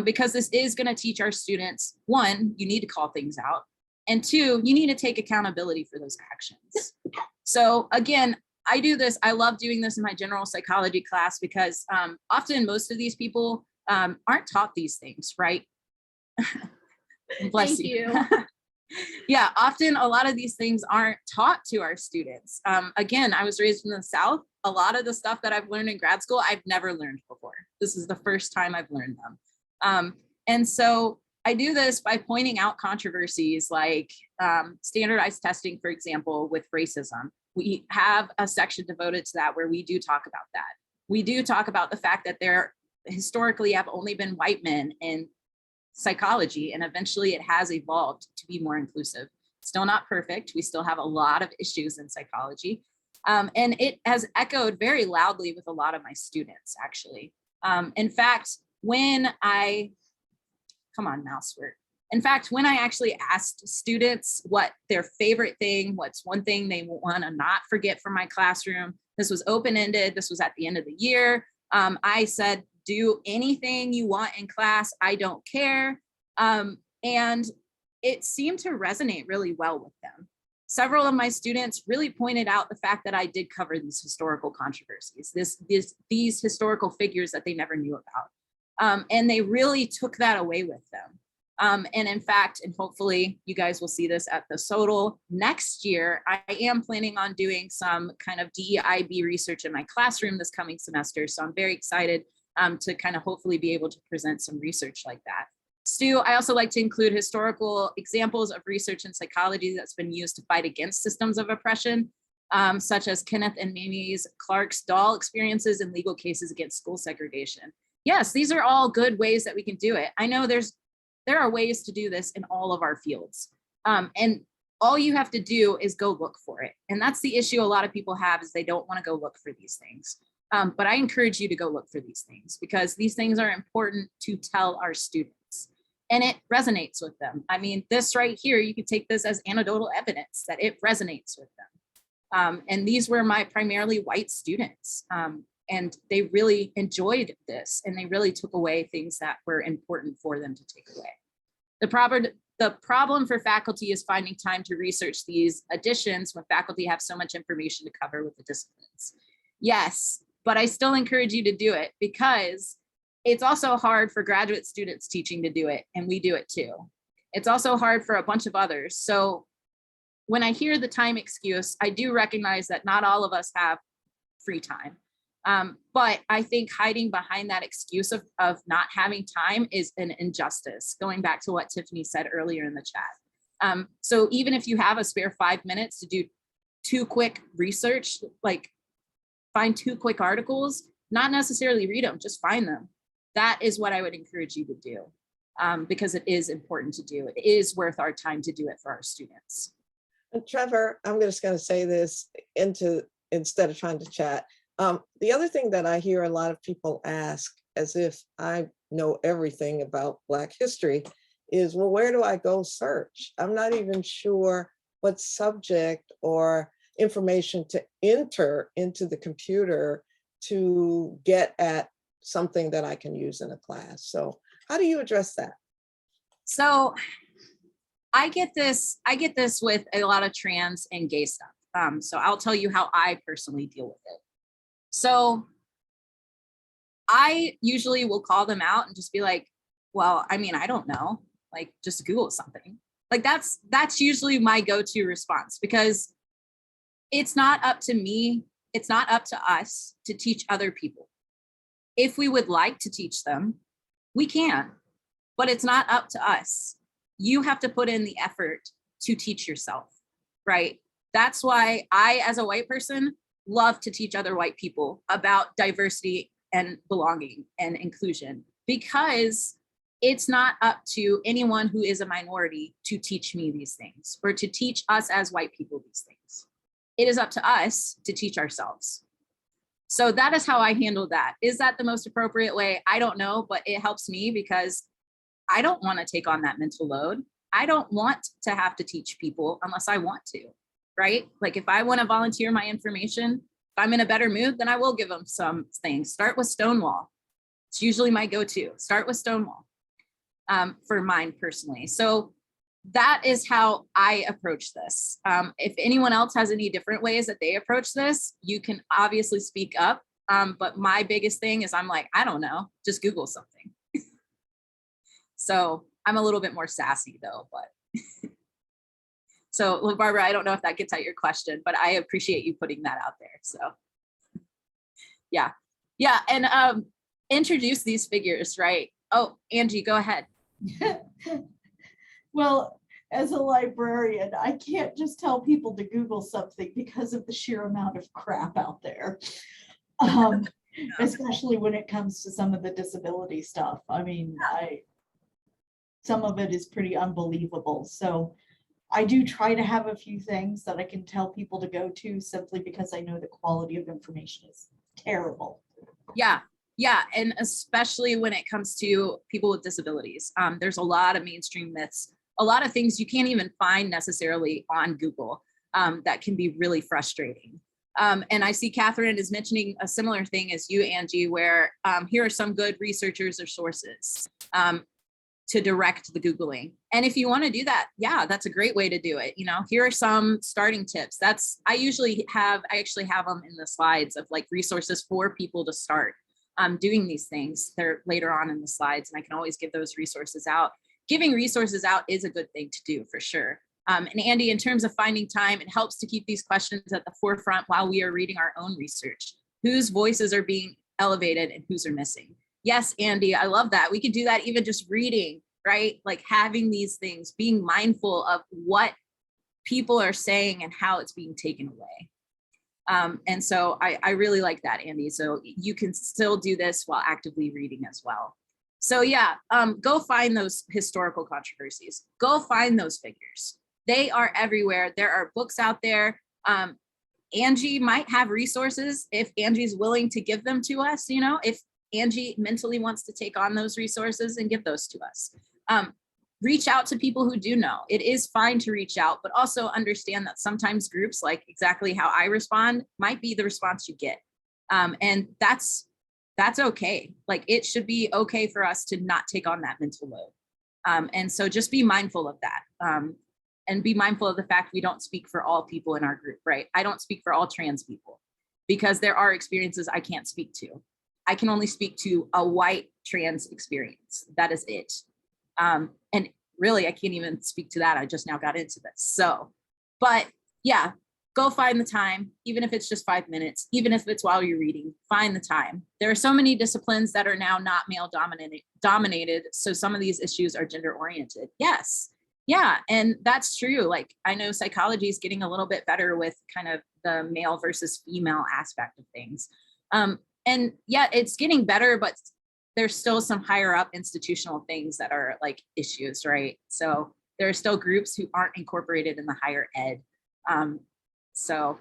Because this is going to teach our students, one, you need to call things out, and two, you need to take accountability for those actions. So again, I do this, I love doing this in my general psychology class because often most of these people aren't taught these things, right? Bless Thank you. Yeah, often a lot of these things aren't taught to our students. Again, I was raised in the South. A lot of the stuff that I've learned in grad school, I've never learned before. This is the first time I've learned them. And so I do this by pointing out controversies like standardized testing, for example, with racism. We have a section devoted to that where we do talk about that. We do talk about the fact that there historically have only been white men in psychology, and eventually it has evolved to be more inclusive. Still not perfect. We still have a lot of issues in psychology. And it has echoed very loudly with a lot of my students, actually. In fact, when I actually asked students what their favorite thing, what's one thing they want to not forget from my classroom, this was open-ended, this was at the end of the year. I said, do anything you want in class, I don't care. And it seemed to resonate really well with them. Several of my students really pointed out the fact that I did cover these historical controversies, these historical figures that they never knew about. And they really took that away with them. And in fact, and hopefully you guys will see this at the SOTL next year, I am planning on doing some kind of DEIB research in my classroom this coming semester. So I'm very excited to kind of hopefully be able to present some research like that. Stu, I also like to include historical examples of research in psychology that's been used to fight against systems of oppression, such as Kenneth and Mamie Clark's doll experiences in legal cases against school segregation. Yes, these are all good ways that we can do it. I know there are ways to do this in all of our fields. And all you have to do is go look for it. And that's the issue a lot of people have, is they don't want to go look for these things. But I encourage you to go look for these things, because these things are important to tell our students, and it resonates with them. I mean, this right here, you could take this as anecdotal evidence that it resonates with them. And these were my primarily white students. And they really enjoyed this, and they really took away things that were important for them to take away. The problem for faculty is finding time to research these additions when faculty have so much information to cover with the disciplines. Yes, but I still encourage you to do it, because it's also hard for graduate students teaching to do it, and we do it too. It's also hard for a bunch of others. So when I hear the time excuse, I do recognize that not all of us have free time. But I think hiding behind that excuse of not having time is an injustice, going back to what Tiffany said earlier in the chat. So even if you have a spare 5 minutes to do 2 quick research, like find 2 quick articles, not necessarily read them, just find them. That is what I would encourage you to do, because it is important to do. It is worth our time to do it for our students. And Trevor, I'm just going to say this instead of trying to chat. The other thing that I hear a lot of people ask, as if I know everything about Black history, is, well, where do I go search? I'm not even sure what subject or information to enter into the computer to get at something that I can use in a class. So how do you address that? So I get this with a lot of trans and gay stuff. So I'll tell you how I personally deal with it. So I usually will call them out and just be like, well, I mean, I don't know, like just Google something. Like that's usually my go-to response, because it's not up to me. It's not up to us to teach other people. If we would like to teach them, we can, but it's not up to us. You have to put in the effort to teach yourself, right? That's why I, as a white person, love to teach other white people about diversity and belonging and inclusion, because it's not up to anyone who is a minority to teach me these things, or to teach us as white people these things. It is up to us to teach ourselves. So that is how I handle that. Is that the most appropriate way? I don't know, but it helps me, because I don't want to take on that mental load. I don't want to have to teach people unless I want to, right? Like if I want to volunteer my information, if I'm in a better mood, then I will give them some things. Start with Stonewall. It's usually my go-to. Start with Stonewall for mine personally. So that is how I approach this. If anyone else has any different ways that they approach this, you can obviously speak up. But my biggest thing is I'm like, I don't know, just Google something. So I'm a little bit more sassy though, but. So Barbara, I don't know if that gets at your question, but I appreciate you putting that out there. So yeah. And introduce these figures, right? Oh, Angie, go ahead. Well, as a librarian, I can't just tell people to Google something because of the sheer amount of crap out there. Especially when it comes to some of the disability stuff. I mean, some of it is pretty unbelievable. So I do try to have a few things that I can tell people to go to, simply because I know the quality of information is terrible. Yeah, and especially when it comes to people with disabilities. There's a lot of mainstream myths, a lot of things you can't even find necessarily on Google that can be really frustrating. And I see Catherine is mentioning a similar thing as you, Angie, where here are some good researchers or sources to direct the Googling. And if you want to do that, yeah, that's a great way to do it. You know, here are some starting tips. I actually have them in the slides of like resources for people to start doing these things. They're later on in the slides, and I can always give those resources out. Giving resources out is a good thing to do for sure. And Andy, in terms of finding time, it helps to keep these questions at the forefront while we are reading our own research. Whose voices are being elevated and whose are missing? Yes, Andy, I love that. We could do that even just reading, right? Like having these things, being mindful of what people are saying and how it's being taken away. And so I really like that, Andy. So you can still do this while actively reading as well. So yeah, go find those historical controversies. Go find those figures. They are everywhere. There are books out there. Angie might have resources if Angie's willing to give them to us, you know, if Angie mentally wants to take on those resources and give those to us. Reach out to people who do know. It is fine to reach out, but also understand that sometimes groups, like exactly how I respond, might be the response you get. And that's okay. Like, it should be okay for us to not take on that mental load. And so just be mindful of that. And be mindful of the fact we don't speak for all people in our group, right? I don't speak for all trans people because there are experiences I can't speak to. I can only speak to a white trans experience. That is it. And really, I can't even speak to that. I just now got into this. So, but yeah, go find the time, even if it's just 5 minutes, even if it's while you're reading, find the time. There are so many disciplines that are now not male dominated. So some of these issues are gender oriented. Yes. Yeah, and that's true. Like, I know psychology is getting a little bit better with kind of the male versus female aspect of things. And yeah, it's getting better, but there's still some higher up institutional things that are like issues, right? So there are still groups who aren't incorporated in the higher ed. So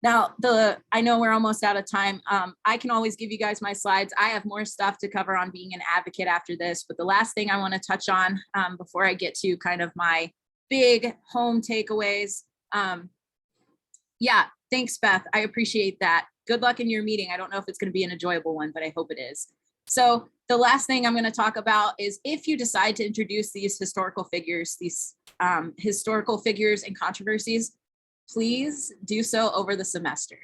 now I know we're almost out of time. I can always give you guys my slides. I have more stuff to cover on being an advocate after this, but the last thing I want to touch on before I get to kind of my big home takeaways. Yeah, thanks, Beth. I appreciate that. Good luck in your meeting. I don't know if it's going to be an enjoyable one, but I hope it is. So the last thing I'm going to talk about is if you decide to introduce these historical figures and controversies, please do so over the semester.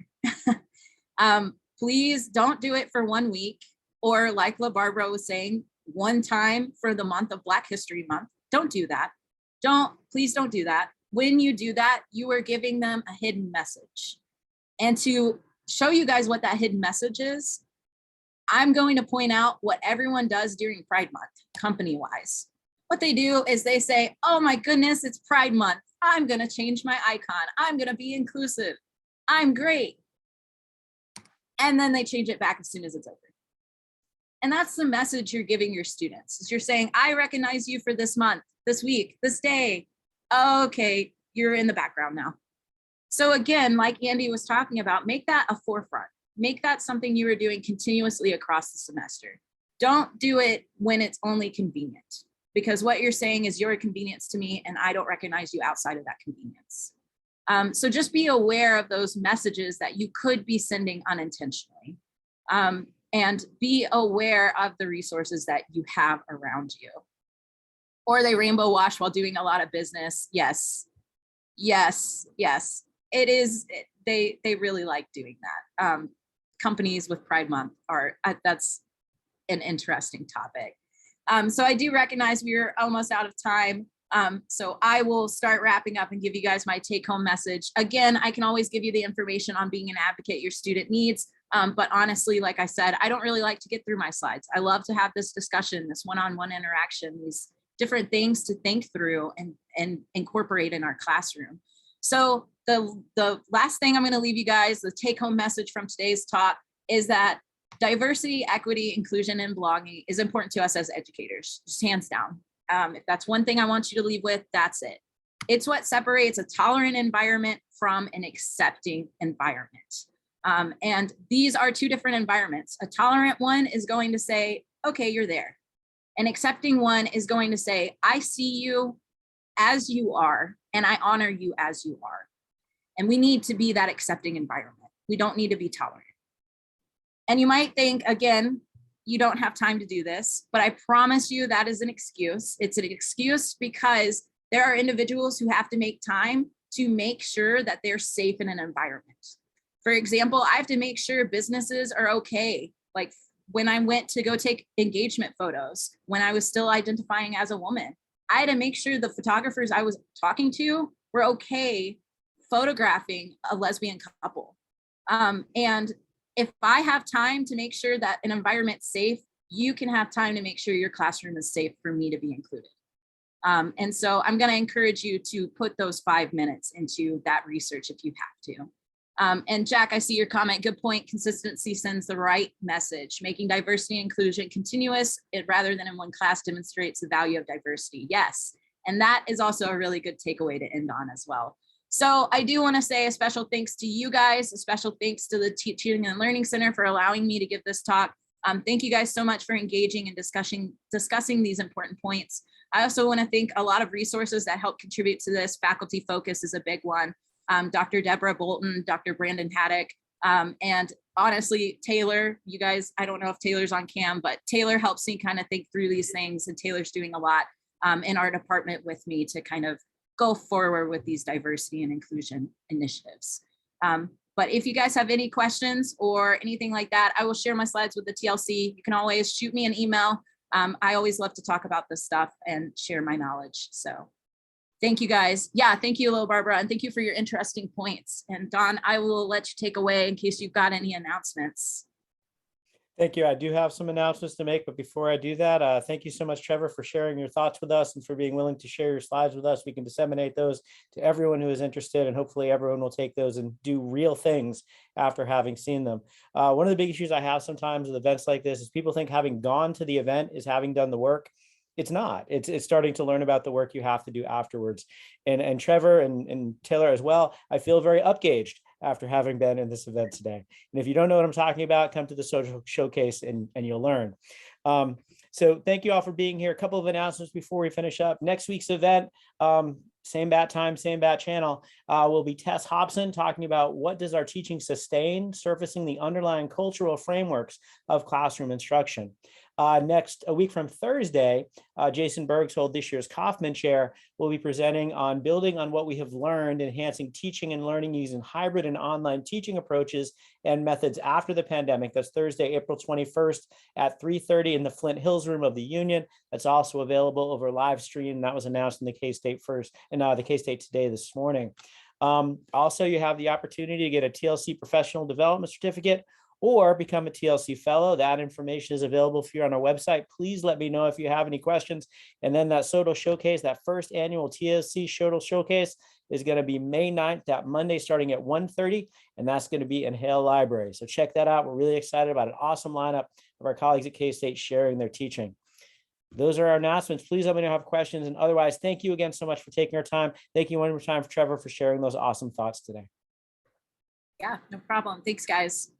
Please don't do it for 1 week, or like LaBarbara was saying, one time for the month of Black History Month. Don't do that. Please don't do that. When you do that, you are giving them a hidden message. And to show you guys what that hidden message is, I'm going to point out what everyone does during Pride Month, company-wise. What they do is they say, oh my goodness, it's Pride Month. I'm going to change my icon. I'm going to be inclusive. I'm great. And then they change it back as soon as it's over. And that's the message you're giving your students. Is you're saying, I recognize you for this month, this week, this day. Okay, you're in the background now. So again, like Andy was talking about, make that a forefront. Make that something you are doing continuously across the semester. Don't do it when it's only convenient, because what you're saying is you're a convenience to me and I don't recognize you outside of that convenience. So just be aware of those messages that you could be sending unintentionally, and be aware of the resources that you have around you. Or they rainbow wash while doing a lot of business. Yes, yes, yes. It is, they really like doing that. Companies with Pride Month that's an interesting topic. So I do recognize we're almost out of time. So I will start wrapping up and give you guys my take home message. Again, I can always give you the information on being an advocate your student needs. But honestly, like I said, I don't really like to get through my slides. I love to have this discussion, this one-on-one interaction, these different things to think through and incorporate in our classroom. So the last thing I'm going to leave you guys, the take home message from today's talk, is that diversity, equity, inclusion, and belonging is important to us as educators, just hands down. If that's one thing I want you to leave with, that's it. It's what separates a tolerant environment from an accepting environment. And these are two different environments. A tolerant one is going to say, okay, you're there. An accepting one is going to say, I see you as you are, and I honor you as you are. And we need to be that accepting environment. We don't need to be tolerant. And you might think, again, you don't have time to do this, but I promise you that is an excuse. It's an excuse because there are individuals who have to make time to make sure that they're safe in an environment. For example, I have to make sure businesses are okay. Like when I went to go take engagement photos, when I was still identifying as a woman, I had to make sure the photographers I was talking to were okay photographing a lesbian couple. And if I have time to make sure that an environment's safe, you can have time to make sure your classroom is safe for me to be included. And so I'm going to encourage you to put those 5 minutes into that research if you have to. And Jack, I see your comment. Good point. Consistency sends the right message. Making diversity and inclusion continuous rather than in one class demonstrates the value of diversity. Yes. And that is also a really good takeaway to end on as well. So I do want to say a special thanks to you guys, a special thanks to the Teaching and Learning Center for allowing me to give this talk. Thank you guys so much for engaging and discussing these important points. I also want to thank a lot of resources that help contribute to this. Faculty Focus is a big one. Dr. Deborah Bolton, Dr. Brandon Haddock, and honestly, Taylor, you guys, I don't know if Taylor's on cam, but Taylor helps me kind of think through these things, and Taylor's doing a lot in our department with me to kind of go forward with these diversity and inclusion initiatives. But if you guys have any questions or anything like that, I will share my slides with the TLC. You can always shoot me an email. I always love to talk about this stuff and share my knowledge. So thank you guys. Yeah, thank you, Lil Barbara, and thank you for your interesting points. And Don, I will let you take away in case you've got any announcements. Thank you. I do have some announcements to make, but before I do that, thank you so much, Trevor, for sharing your thoughts with us and for being willing to share your slides with us. We can disseminate those to everyone who is interested, and hopefully everyone will take those and do real things after having seen them. One of the big issues I have sometimes with events like this is people think having gone to the event is having done the work. It's not. It's starting to learn about the work you have to do afterwards. And Trevor and Taylor as well, I feel very upgauged after having been in this event today. And if you don't know what I'm talking about, come to the social showcase and you'll learn. So thank you all for being here. A couple of announcements before we finish up. Next week's event, same bat time, same bat channel, will be Tess Hobson talking about what does our teaching sustain, surfacing the underlying cultural frameworks of classroom instruction. Next, a week from Thursday, Jason Bergshold, this year's Kaufman Chair, will be presenting on building on what we have learned, enhancing teaching and learning using hybrid and online teaching approaches and methods after the pandemic. That's Thursday, April 21st at 3:30 in the Flint Hills room of the Union. That's also available over live stream. That was announced in the K-State first and the K-State Today this morning. Also, you have the opportunity to get a TLC Professional Development Certificate or become a TLC Fellow. That information is available for you on our website. Please let me know if you have any questions. And then that SOTL Showcase, that first annual TLC SOTL Showcase is going to be May 9th, that Monday, starting at 1:30, and that's going to be in Hale Library. So check that out. We're really excited about an awesome lineup of our colleagues at K-State sharing their teaching. Those are our announcements. Please let me know if you have questions. And otherwise, thank you again so much for taking our time. Thank you one more time for Trevor for sharing those awesome thoughts today. Yeah, no problem. Thanks, guys.